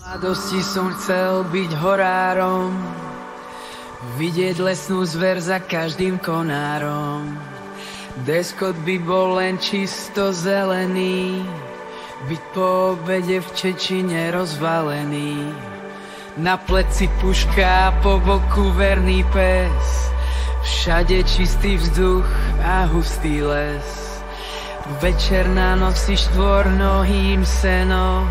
Mladosti som chcel byť horárom, vidieť lesnú zver za každým konárom. Deskot by bol len čisto zelený, byť po obede v Čečine rozvalený. Na pleci puška, po boku verný pes, všade čistý vzduch a hustý les. Večer na noci štvornohým seno,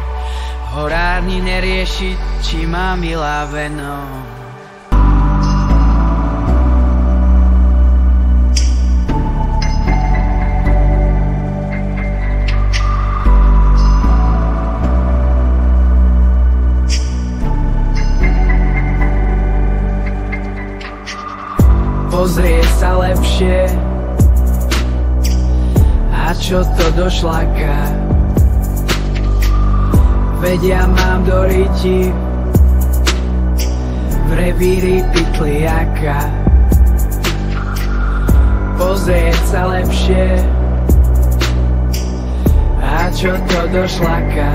horárni neriešiť, či má milá veno. Pozrieť sa lepšie, a čo to došľaká. Vedia, mám do ryti v revíri pytliaka. Pozrieť sa lepšie, a čo to došľaká.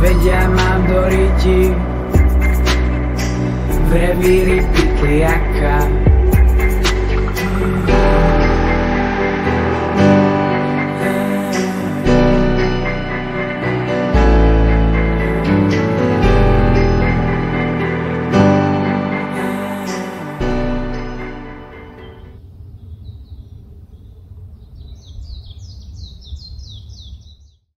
Vedia, mám do ryti v revíri pytliaka.